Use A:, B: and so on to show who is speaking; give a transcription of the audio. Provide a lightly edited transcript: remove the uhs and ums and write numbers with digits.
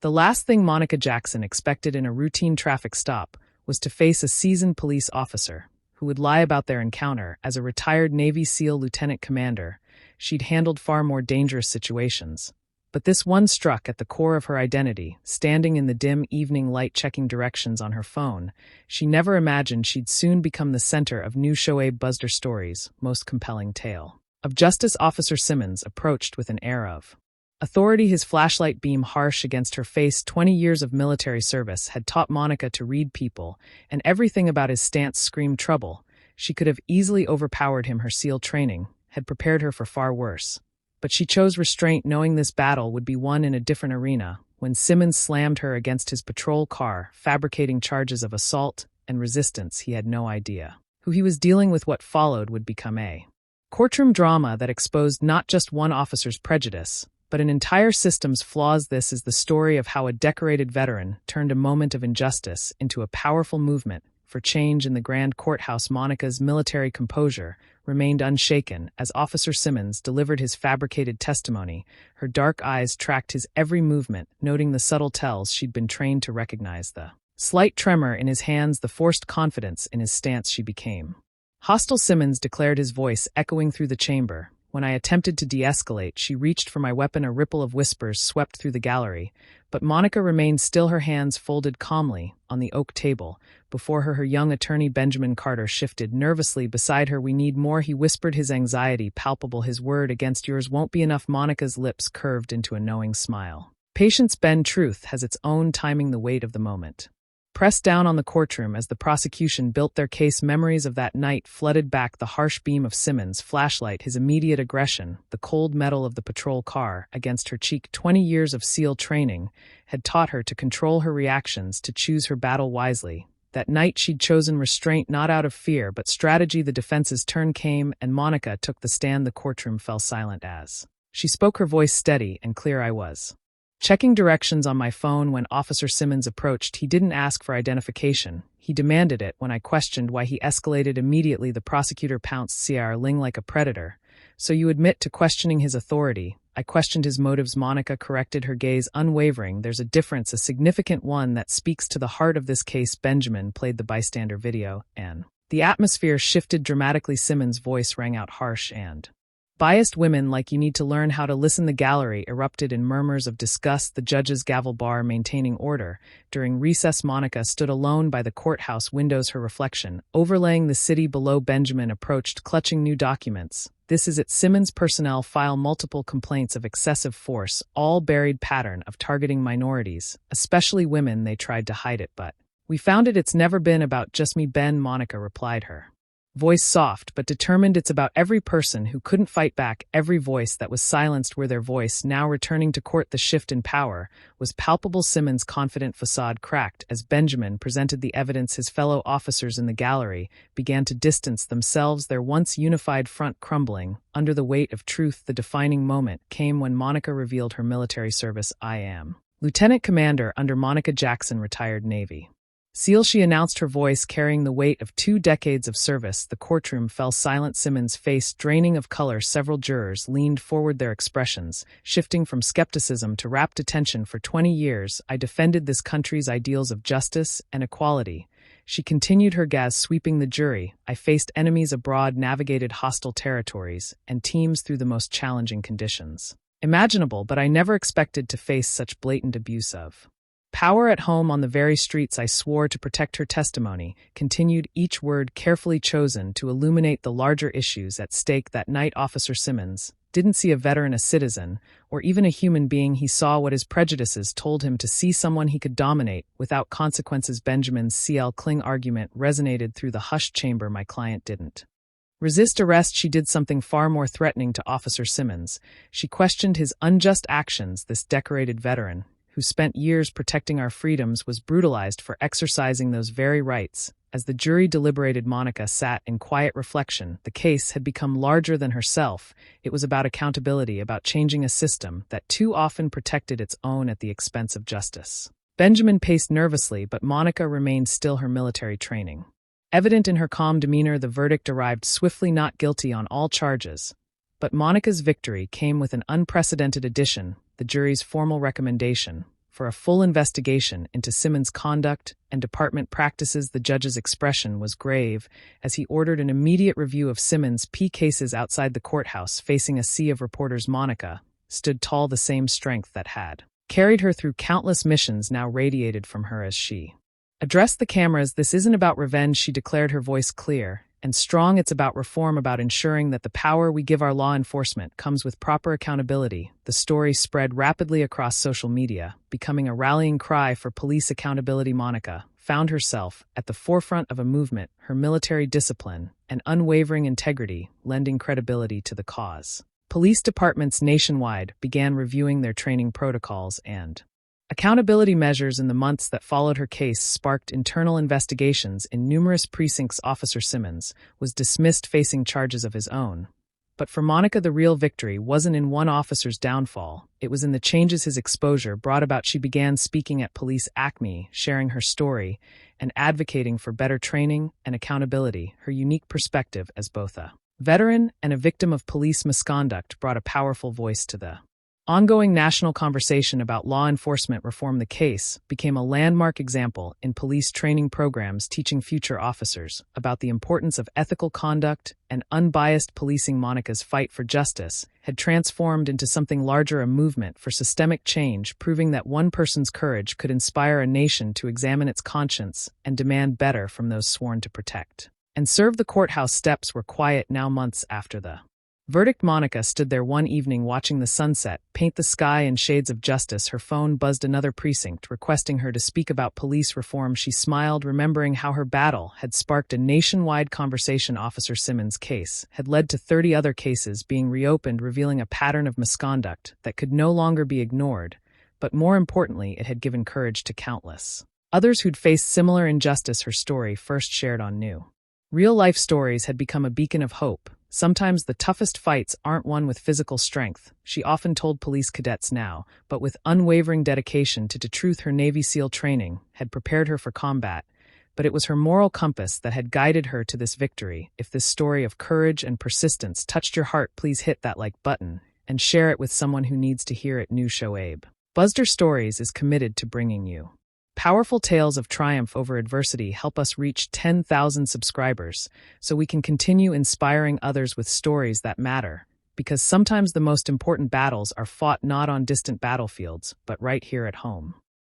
A: The last thing Monica Jackson expected in a routine traffic stop was to face a seasoned police officer who would lie about their encounter. As a retired Navy SEAL lieutenant commander, she'd handled far more dangerous situations. But this one struck at the core of her identity. Standing in the dim evening light checking directions on her phone, she never imagined she'd soon become the center of new Shoaib Buzzer story's most compelling tale. Of Justice Officer Simmons approached with an air of authority, his flashlight beam harsh against her face. 20 years of military service had taught Monica to read people, and everything about his stance screamed trouble. She could have easily overpowered him. Her SEAL training had prepared her for far worse. But she chose restraint, knowing this battle would be won in a different arena. When Simmons slammed her against his patrol car, fabricating charges of assault and resistance, he had no idea who he was dealing with. What followed would become a courtroom drama that exposed not just one officer's prejudice, but an entire system's flaws. This is the story of how a decorated veteran turned a moment of injustice into a powerful movement for change in the Grand Courthouse. Monica's military composure remained unshaken as Officer Simmons delivered his fabricated testimony. Her dark eyes tracked his every movement, noting the subtle tells she'd been trained to recognize: the slight tremor in his hands, the forced confidence in his stance. She became hostile. Simmons declared, his voice echoing through the chamber. When I attempted to de-escalate, she reached for my weapon. A ripple of whispers swept through the gallery, but Monica remained still, her hands folded calmly on the oak table. Before her, her young attorney Benjamin Carter shifted nervously beside her. We need more, he whispered, his anxiety palpable. His word against yours won't be enough. Monica's lips curved into a knowing smile. Patience, Ben. Truth has its own timing. The weight of the moment pressed down on the courtroom as the prosecution built their case. Memories of that night flooded back. The harsh beam of Simmons' flashlight, his immediate aggression, the cold metal of the patrol car against her cheek. 20 years of SEAL training had taught her to control her reactions, to choose her battle wisely. That night she'd chosen restraint, not out of fear, but strategy. The defense's turn came, and Monica took the stand. The courtroom fell silent as she spoke, her voice steady and clear. I was checking directions on my phone when Officer Simmons approached. He didn't ask for identification. He demanded it. When I questioned why, he escalated immediately. The prosecutor pounced. Cr Ling like a predator. So you admit to questioning his authority? I questioned his motives. Monica corrected, her gaze unwavering. There's a difference, a significant one, that speaks to the heart of this case. Benjamin played the bystander video, and the atmosphere shifted dramatically. Simmons' voice rang out harsh and biased. Women like you need to learn how to listen. The gallery erupted in murmurs of disgust, the judge's gavel bar maintaining order. During recess, Monica stood alone by the courthouse windows, her reflection overlaying the city below. Benjamin approached, clutching new documents. This is it. Simmons' personnel file multiple complaints of excessive force, all buried pattern of targeting minorities, especially women. They tried to hide it, but we found it. It's never been about just me, Ben. Monica replied, her voice soft but determined. It's about every person who couldn't fight back, every voice that was silenced where their voice now returning to court. The shift in power was palpable. Simmons' confident facade cracked as Benjamin presented the evidence. His fellow officers in the gallery began to distance themselves, their once unified front crumbling under the weight of truth. The defining moment came when Monica revealed her military service. I am Lieutenant Commander under Monica Jackson, retired Navy SEAL, she announced, her voice carrying the weight of 2 decades of service. The courtroom fell silent, Simmons' face draining of color. Several jurors leaned forward, their expressions shifting from skepticism to rapt attention. For 20 years, I defended this country's ideals of justice and equality. She continued, her gaze sweeping the jury. I faced enemies abroad, navigated hostile territories, and teams through the most challenging conditions imaginable, but I never expected to face such blatant abuse of power at home on the very streets. I swore to protect. Her testimony continued, each word carefully chosen to illuminate the larger issues at stake. That night, Officer Simmons didn't see a veteran, a citizen, or even a human being. He saw what his prejudices told him to see, someone he could dominate without consequences. Benjamin's CL Kling argument resonated through the hushed chamber. My client didn't resist arrest. She did something far more threatening to Officer Simmons. She questioned his unjust actions. This decorated veteran, who spent years protecting our freedoms, was brutalized for exercising those very rights. As the jury deliberated, Monica sat in quiet reflection. The case had become larger than herself. It was about accountability, about changing a system that too often protected its own at the expense of justice. Benjamin paced nervously, but Monica remained still, her military training evident in her calm demeanor. The verdict arrived swiftly, not guilty on all charges. But Monica's victory came with an unprecedented addition, the jury's formal recommendation for a full investigation into Simmons' conduct and department practices. The judge's expression was grave as he ordered an immediate review of Simmons' cases. Outside the courthouse, facing a sea of reporters, Monica stood tall. The same strength that had carried her through countless missions now radiated from her as she addressed the cameras. "This isn't about revenge," she declared, her voice clear and strong. "It's about reform, about ensuring that the power we give our law enforcement comes with proper accountability." The story spread rapidly across social media, becoming a rallying cry for police accountability. Monica found herself at the forefront of a movement, her military discipline and unwavering integrity lending credibility to the cause. Police departments nationwide began reviewing their training protocols and accountability measures. In the months that followed, her case sparked internal investigations in numerous precincts. Officer Simmons was dismissed, facing charges of his own. But for Monica, the real victory wasn't in one officer's downfall. It was in the changes his exposure brought about. She began speaking at Police Acme, sharing her story and advocating for better training and accountability. Her unique perspective as both a veteran and a victim of police misconduct brought a powerful voice to the ongoing national conversation about law enforcement reform. The case became a landmark example in police training programs, teaching future officers about the importance of ethical conduct and unbiased policing. Monica's fight for justice had transformed into something larger, a movement for systemic change, proving that one person's courage could inspire a nation to examine its conscience and demand better from those sworn to protect and serve. The courthouse steps were quiet now, months after the verdict. Monica stood there one evening watching the sunset paint the sky in shades of justice. Her phone buzzed, another precinct requesting her to speak about police reform. She smiled, remembering how her battle had sparked a nationwide conversation. Officer Simmons' case had led to 30 other cases being reopened, revealing a pattern of misconduct that could no longer be ignored. But more importantly, it had given courage to countless others who'd faced similar injustice. Her story, first shared on New Real-Life Stories, had become a beacon of hope. Sometimes the toughest fights aren't won with physical strength, she often told police cadets now, but with unwavering dedication to truth. Her Navy SEAL training had prepared her for combat, but it was her moral compass that had guided her to this victory. If this story of courage and persistence touched your heart, please hit that like button and share it with someone who needs to hear it. New Shoaib Buzzder Stories is committed to bringing you powerful tales of triumph over adversity. Help us reach 10,000 subscribers so we can continue inspiring others with stories that matter. Because sometimes the most important battles are fought not on distant battlefields, but right here at home.